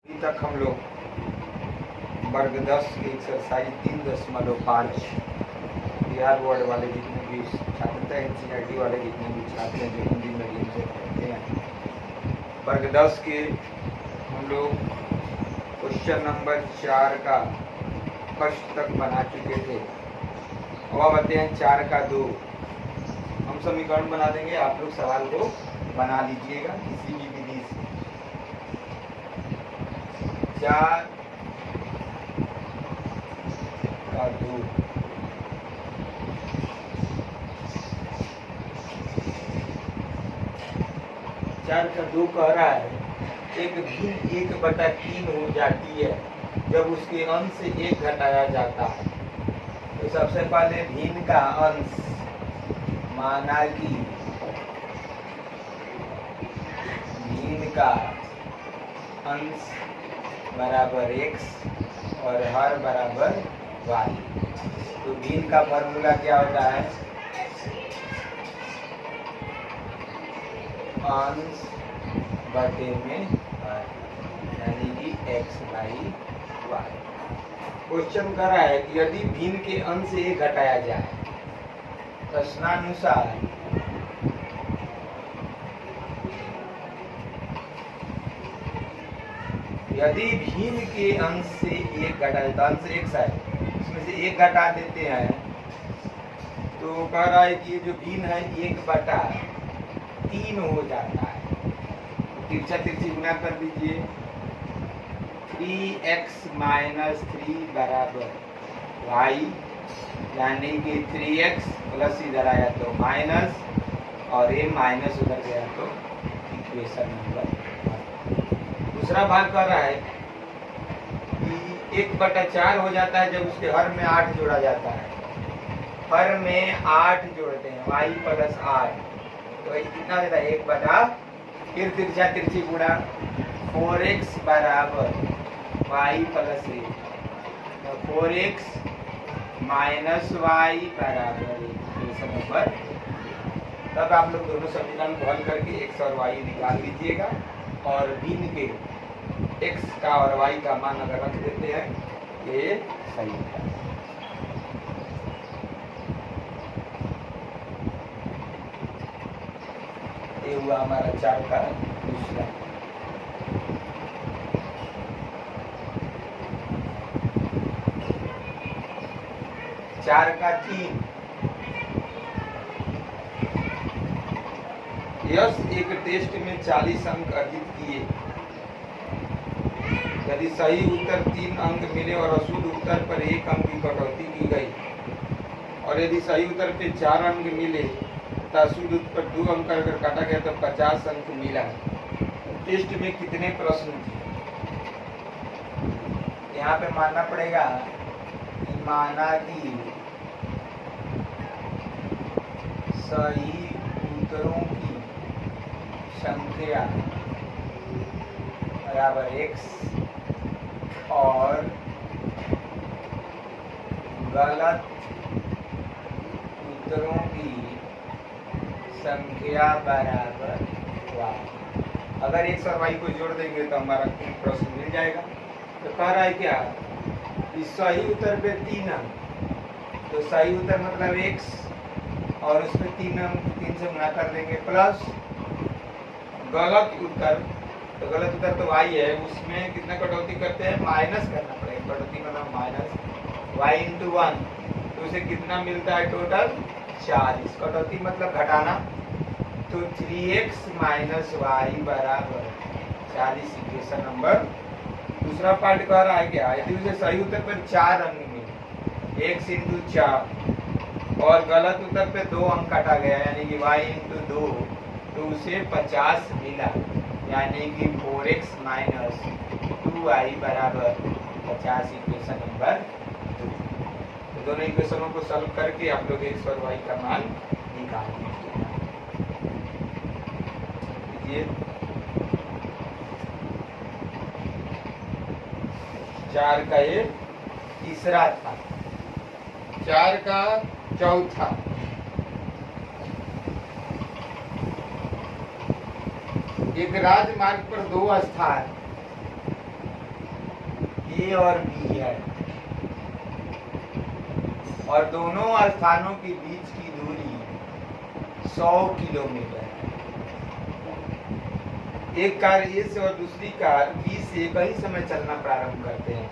अभी तक हम लोग वर्ग 10 की एक्सरसाइज 3.5 बिहार बोर्ड वाले जितने भी छात्र हैं, NCERT वाले जितने भी छात्र हैं जो हिंदी मीडियम से पढ़ते हैं, वर्ग 10 के हम लोग क्वेश्चन नंबर 4 का फर्स्ट तक बना चुके थे। अब आप आते हैं 4 का 2। हम समीकरण बना देंगे, आप लोग सवाल को बना लीजिएगा किसी भी विधि से। 4 का 2 4 का 2 कह रहा है एक भिन्न 1/3 हो जाती है जब उसके अंश से 1 घटाया जाता है। तो सबसे पहले भिन्न का अंश माना कि भिन्न का अंश बराबर x और हर बराबर y। तो भिन्न का फॉर्मूला क्या होता है? अंश बटे में हर, यानी कि x/y। क्वेश्चन कर रहा है कि यदि भिन्न के अंश से 1 घटाया जाए, प्रश्नानुसार यदि भिन्न के अंश से 1 घटाए, तो अंश x है, इसमें से 1 घटा देते हैं, तो कह रहा है कि ये जो भिन्न है 1/3 हो जाता है। तिरछा तिरछी गुना कर दीजिए। 3x - 3 बराबर y, यानी कि 3x प्लस इधर आया तो माइनस, और ये माइनस उधर गया तो इक्वेशन नंबर। दूसरा भाग कर रहा है कि 1/4 हो जाता है जब उसके हर में 8 जोड़ा जाता है। हर में 8 जोड़ते हैं, y + 8, तो कितना देता है? 1/, फिर तिरछा तिरछी गुणा 4x बराबर y + 1, तो 4x - y बराबर इक्वेशन नंबर। तब आप लोग दोनों समीकरण को हल करके x और y निकाल लीजिएगा, और भिन्न के x का और y का मान अगर रख देते हैं ये सही है। ये हुआ हमारा 4 का दूसरा। चार का 3। यस एक टेस्ट में 40 अंक अर्जित किए। यदि सही उत्तर 3 अंक मिले और अशुद्ध उत्तर पर 1 अंक की कटौती की गई, और यदि सही उत्तर पे 4 अंक मिले तो अशुद्ध उत्तर पर 2 अंक अगर काटा गया तो 50 अंक मिला। टेस्ट में कितने प्रश्न थे? यहाँ पे मानना पड़ेगा कि माना कि सही उत्तरों की संख्या बराबर x और गलत उत्तरों की संख्या बराबर y। अगर x और y को जोड़ देंगे तो हमारा प्रश्न मिल जाएगा। तो कह रहा है क्या? इस सही उत्तर पे 3 अंक, तो सही उत्तर मतलब x और उसमें 3 से गुणा कर देंगे, प्लस गलत उत्तर, तो गलत उत्तर तो y है, उसमें कितना कटौती करते हैं? माइनस करना पड़ेगा। कटौती मतलब माइनस y × 1, तो उसे कितना मिलता है? टोटल 40। कटौती मतलब घटाना, तो 3x - y बराबर 40 इक्वेशन नंबर। दूसरा पार्ट कह रहा है क्या? यदि उसे सही उत्तर पर 4 अंक मिले, x × 4, और गलत उत्तर पे 2 अंक काटा गया, यानी कि y × 2, तो उसे 50 मिला, यानी कि 4x - 2y बराबर 50 इक्वेशन नंबर 2। तो दोनों इक्वेशनों को सॉल्व करके आप लोग x और y का मान निकाल लीजिए। 4 का ये तीसरा था। 4 का चौथा। एक राजमार्ग पर 2 स्थान ए और बी है और दोनों स्थानों के बीच की दूरी 100 किलोमीटर है। एक कार ए से और दूसरी कार बी से एक ही समय चलना प्रारंभ करते हैं।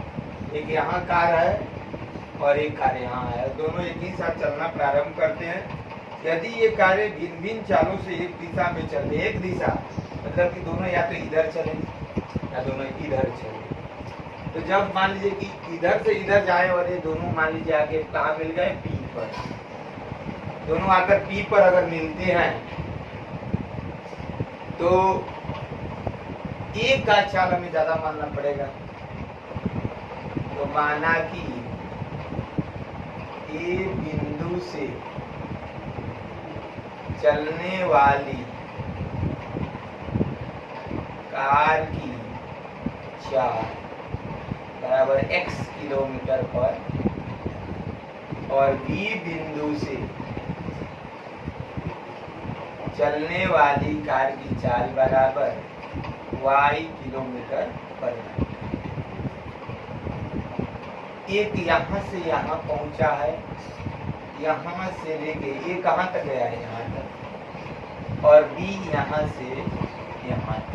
एक यहाँ कार है और एक कार यहाँ है, दोनों एक ही साथ चलना प्रारंभ करते हैं। यदि ये कारें भिन्न भिन्न चालों से एक दिशा में चले, एक दिशा मतलब कि दोनों या तो इधर चले या दोनों इधर चले, तो जब मान लीजिए कि इधर से इधर जाए और ये दोनों मान लीजिए आके कहाँ मिल गए, पी पर, दोनों आकर पी पर अगर मिलते हैं तो एक का चाल हमें ज्यादा मानना पड़ेगा। तो माना कि ए बिंदु से चलने वाली कार की चाल बराबर x किलोमीटर पर और बी बिंदु से चलने वाली कार की चाल बराबर y किलोमीटर पर। एक यहाँ से यहाँ पहुंचा है, यहाँ से लेके ये कहाँ तक गया है, यहाँ तक, और बी यहाँ से यहाँ तक।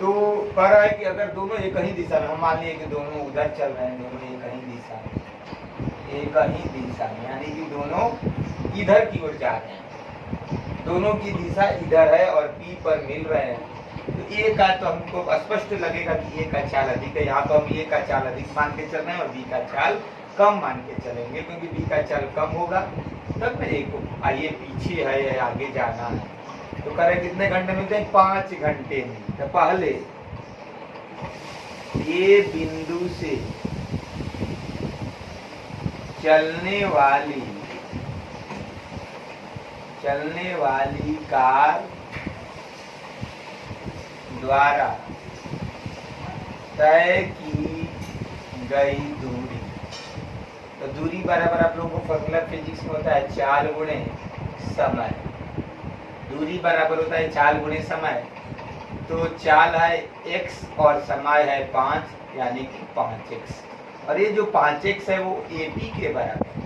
तो कह रहा है कि अगर दोनों एक ही दिशा में, हम मान लिए कि दोनों उधर चल रहे हैं, दोनों एक ही दिशा में, एक ही दिशा में, यानी कि दोनों इधर की ओर जा रहे हैं, दोनों की दिशा इधर है और पी पर मिल रहे हैं, तो ए का तो हमको स्पष्ट लगेगा कि ए का चाल अधिक है। यहाँ तो हम ए का चाल अधिक मान के चल रहे हैं और बी का चाल कम मान के चलेंगे, क्योंकि बी का चाल कम होगा तब में एक आइए पीछे है आगे जाना है। तो कह रहे कितने घंटे मिलते हैं, 5 घंटे में। तो पहले ये बिंदु से चलने वाली कार द्वारा तय की गई दूरी, तो दूरी बराबर आप लोगों को फॉर्मूला फिजिक्स में होता है चाल गुणे समय। दूरी बराबर होता है चाल गुणे समय, तो चाल है x और समय है 5, यानी कि 5x, और ये जो 5x है वो AP के बराबर है,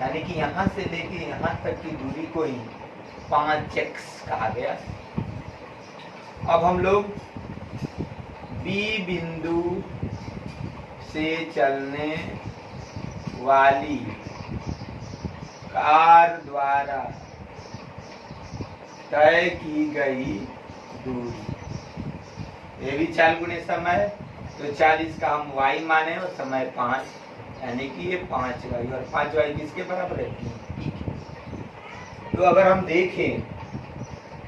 यानी कि यहाँ से लेके यहाँ तक की दूरी को ही 5x कहा गया। अब हम लोग B बिंदु से चलने वाली कार द्वारा तय की गई दूरी, ये भी चाल गुणे समय, तो 40 का हम y माने और समय 5, यानी कि ये 5y, और 5y किसके बराबर है, p। तो अगर हम देखें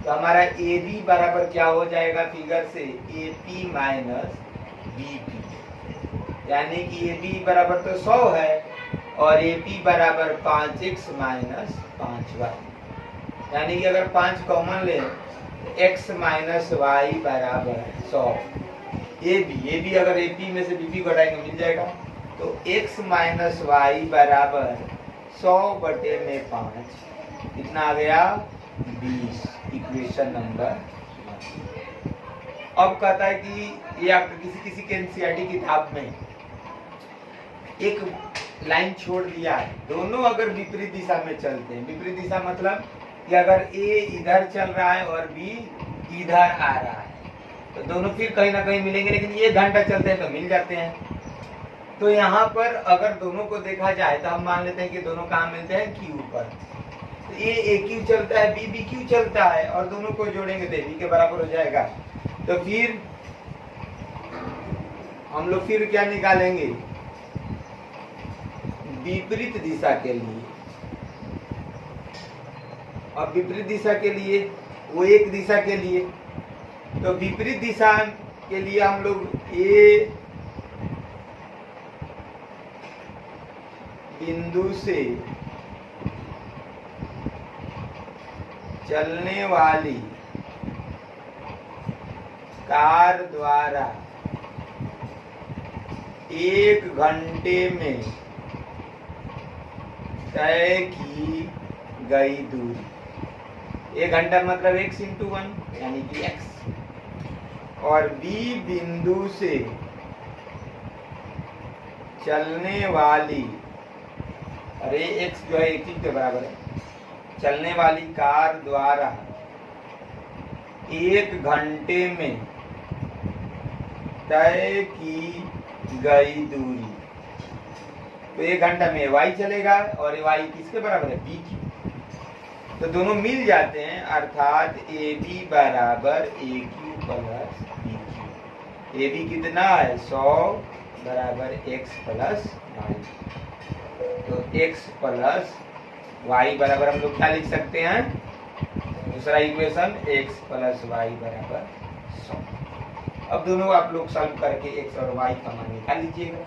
तो हमारा AB बराबर क्या हो जाएगा फिगर से, AP माइनस BP, यानी कि AB बराबर तो 100 है और AP बराबर 5x माइनस 5y, यानी कि अगर 5 कॉमन ले तो x माइनस y बराबर 100। AB अगर AP में से BP को हटाएंगे मिल जाएगा, तो x माइनस y बराबर 100/5, कितना आ गया, 20, इक्वेशन नंबर 1। अब कहता है कि ये आपको किसी के एनसीईआरटी किताब में एक लाइन छोड़ दिया है, दोनों अगर विपरीत दिशा में चलते हैं, विपरीत दिशा मतलब कि अगर A इधर चल रहा है और B इधर आ रहा है, तो दोनों फिर कहीं ना कहीं मिलेंगे, लेकिन ये घंटा चलते हैं तो मिल जाते हैं। तो यहाँ पर अगर दोनों को देखा जाए तो हम मान लेते हैं कि दोनों कहाँ मिलते हैं, Q पर। तो A AQ चलता है, B BQ चलता है, और दोनों को जोड़ेंगे तो B के बराबर हो जाएगा। तो फिर हम लोग फिर क्या निकालेंगे, विपरीत दिशा के लिए, और विपरीत दिशा के लिए वो एक दिशा के लिए, तो विपरीत दिशा के लिए हम लोग A बिंदु से चलने वाली कार द्वारा 1 घंटे में तय की गई दूरी, 1 घंटा मतलब x × 1 यानी कि x, और बी बिंदु से चलने वाली, अरे एक्स जो है एक चीज के बराबर है, चलने वाली कार द्वारा 1 घंटे में तय की गई दूरी, तो 1 घंटा में y चलेगा और y किसके बराबर है, b की, तो दोनों मिल जाते हैं, अर्थात AB बराबर AQ प्लस BQ। AB कितना है 100 बराबर x प्लस y, तो x प्लस y बराबर हम लोग क्या लिख सकते हैं, दूसरा इक्वेशन x प्लस y बराबर 100। अब दोनों आप लोग सॉल्व करके x और y का मान निकाल लीजिएगा।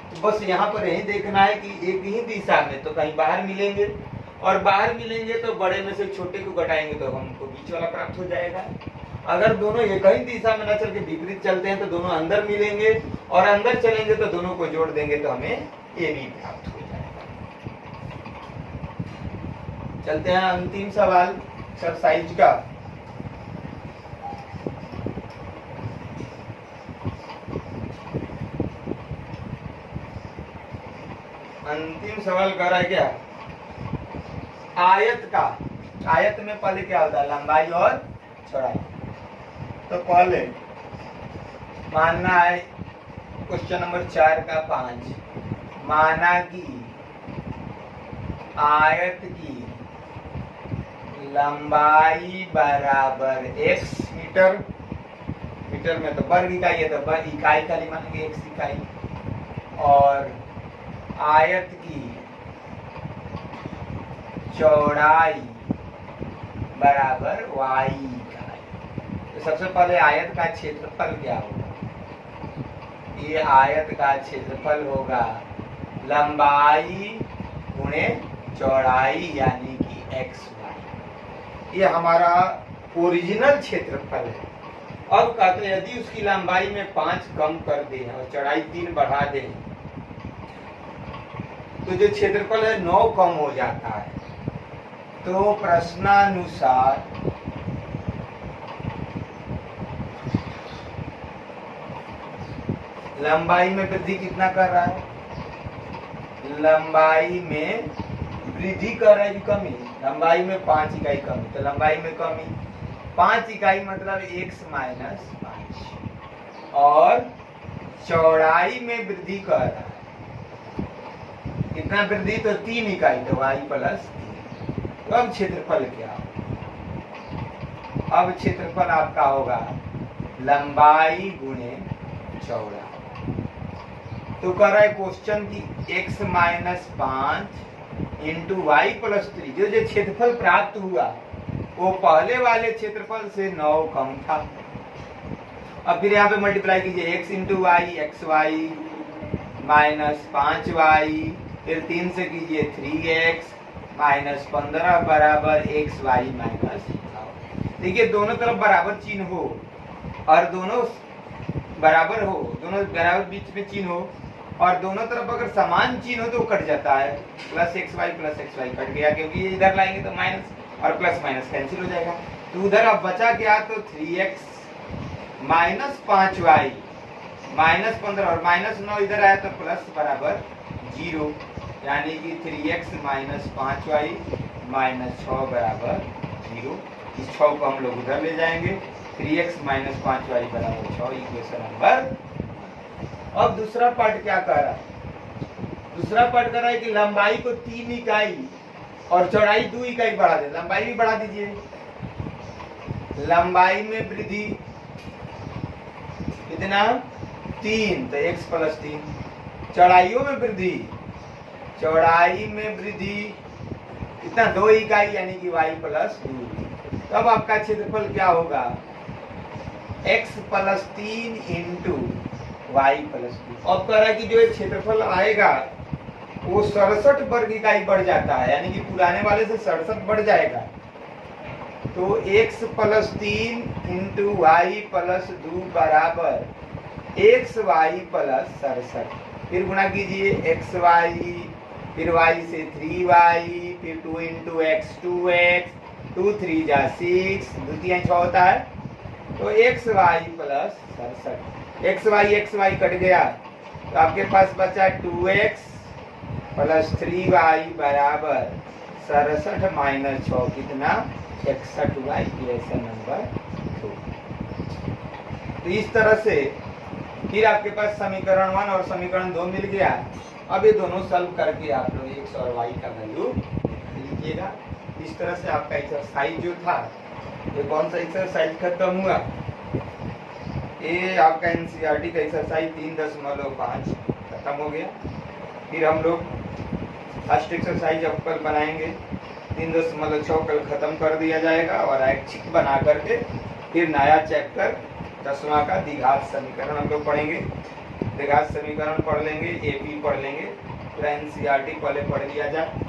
तो बस यहाँ पर यही देखना है कि एक ही दिशा में तो कहीं बाहर मिलेंगे, और बाहर मिलेंगे तो बड़े में से छोटे को घटाएंगे तो हमको बीच वाला प्राप्त हो जाएगा। अगर दोनों एक ही दिशा में न चल के विपरीत चलते हैं तो दोनों अंदर मिलेंगे, और अंदर चलेंगे तो दोनों को जोड़ देंगे तो हमें ए बी प्राप्त हो जाएगा। चलते हैं अंतिम सवाल एक्सरसाइज का। अंतिम सवाल कर रहा है क्या, आयत का, आयत में पहले क्या होता है, लंबाई और चौड़ाई। तो पहले मानना है क्वेश्चन नंबर 4 का 5, माना कि आयत की लंबाई बराबर x मीटर, मीटर में तो वर्ग इकाई है तो वर्ग इकाई खाली मानेंगे x इकाई, और आयत की चौड़ाई बराबर y इकाई। तो सबसे पहले आयत का क्षेत्रफल क्या होगा, ये आयत का क्षेत्रफल होगा लंबाई गुणे चौड़ाई यानी कि xy, ये हमारा ओरिजिनल क्षेत्रफल है। अब कहते हैं यदि उसकी लंबाई में 5 कम कर दें और चौड़ाई 3 बढ़ा दें तो जो क्षेत्रफल है 9 कम हो जाता है। तो प्रश्नानुसार लंबाई में वृद्धि कितना कर रहा है, लंबाई में वृद्धि कर रहा है कि कमी, लंबाई में 5 इकाई कमी, तो लंबाई में कमी 5 इकाई मतलब x माइनस 5, और चौड़ाई में वृद्धि कर रहा है कितना वृद्धि, तो 3 इकाई, तो y प्लस 3। तो अब क्षेत्रफल क्या होगा, अब क्षेत्रफल आपका होगा लंबाई गुणे चौड़ाई। तो कर रहा है क्वेश्चन की x minus 5 into Y plus 3, जो जो क्षेत्रफल प्राप्त हुआ वो पहले वाले क्षेत्रफल से 9 कम था। अब फिर यहाँ पे मल्टीप्लाई कीजिए, x into Y X Y minus 5y, फिर 3 से कीजिए 3x माइनस 15 बराबर xy माइनस। देखिए दोनों तरफ बराबर चिन्ह हो और दोनों बराबर हो, दोनों बराबर बीच में चिन्ह हो, और दोनों तरफ अगर समान चिन्ह हो तो कट जाता है, प्लस एक्स वाई कट गया, क्योंकि ये इधर लाएंगे तो माइनस और प्लस माइनस कैंसिल हो जाएगा। तो उधर अब बचा क्या, तो 3x माइनस 5y माइनस 15 और माइनस 9 इधर आया तो प्लस बराबर 0, यानी कि 3x माइनस 5y माइनस 6 बराबर 0। इस 6 को हम लोग उधर ले जाएंगे, 3x माइनस 5y बराबर 6, इक्वेशन नंबर। अब दूसरा पार्ट क्या कर रहा है, दूसरा पार्ट कर रहा है कि लंबाई को 3 इकाई और चौड़ाई 2 इकाई बढ़ा दे, लंबाई भी बढ़ा दीजिए, लंबाई में वृद्धि कितना 3, तो x प्लस 3, चौड़ाइयों में वृद्धि, चौड़ाई में वृद्धि कितना 2 इकाई यानी कि y प्लस 2। तब आपका क्षेत्रफल क्या होगा, x plus 3 into Y plus 2। अब कह रहा है कि जो क्षेत्रफल आएगा वो 67 वर्ग इकाई बढ़ जाता है, यानी कि पुराने वाले से 67 बढ़ जाएगा। तो x plus 3 into Y plus 2 बराबर xy प्लस 67, फिर गुणा कीजिए xy, फिर y से 3y, फिर 2 इंटू x 2x, 2 3 जा 6, 2 3 6 होता है, तो X Y plus 67, X Y cut गया तो आपके पास बचा 2x प्लस 3y बराबर 67 माइनस 6 कितना 61y, इक्वेशन नंबर 2। तो इस तरह से फिर आपके पास समीकरण 1 और समीकरण 2 मिल गया। अब ये दोनों सॉल्व करके आप लोग x और y का वैल्यू लीजिएगा। इस तरह से आपका एक्सरसाइज जो था, ये कौन सा एक्सरसाइज खत्म हुआ, ये आपका एनसीईआरटी का एक्सरसाइज 3.5 खत्म हो गया। फिर हम लोग फर्स्ट एक्सरसाइज अब कल बनाएंगे, 3.6 कल खत्म कर दिया जाएगा और ऐच्छिक बना करके फिर नया चैप्टर 10वां का द्विघात समीकरण हम लोग पढ़ेंगे। द्विघात समीकरण पढ़ लेंगे, एपी पढ़ लेंगे, तो एनसीईआरटी पहले पढ़ लिया जाए।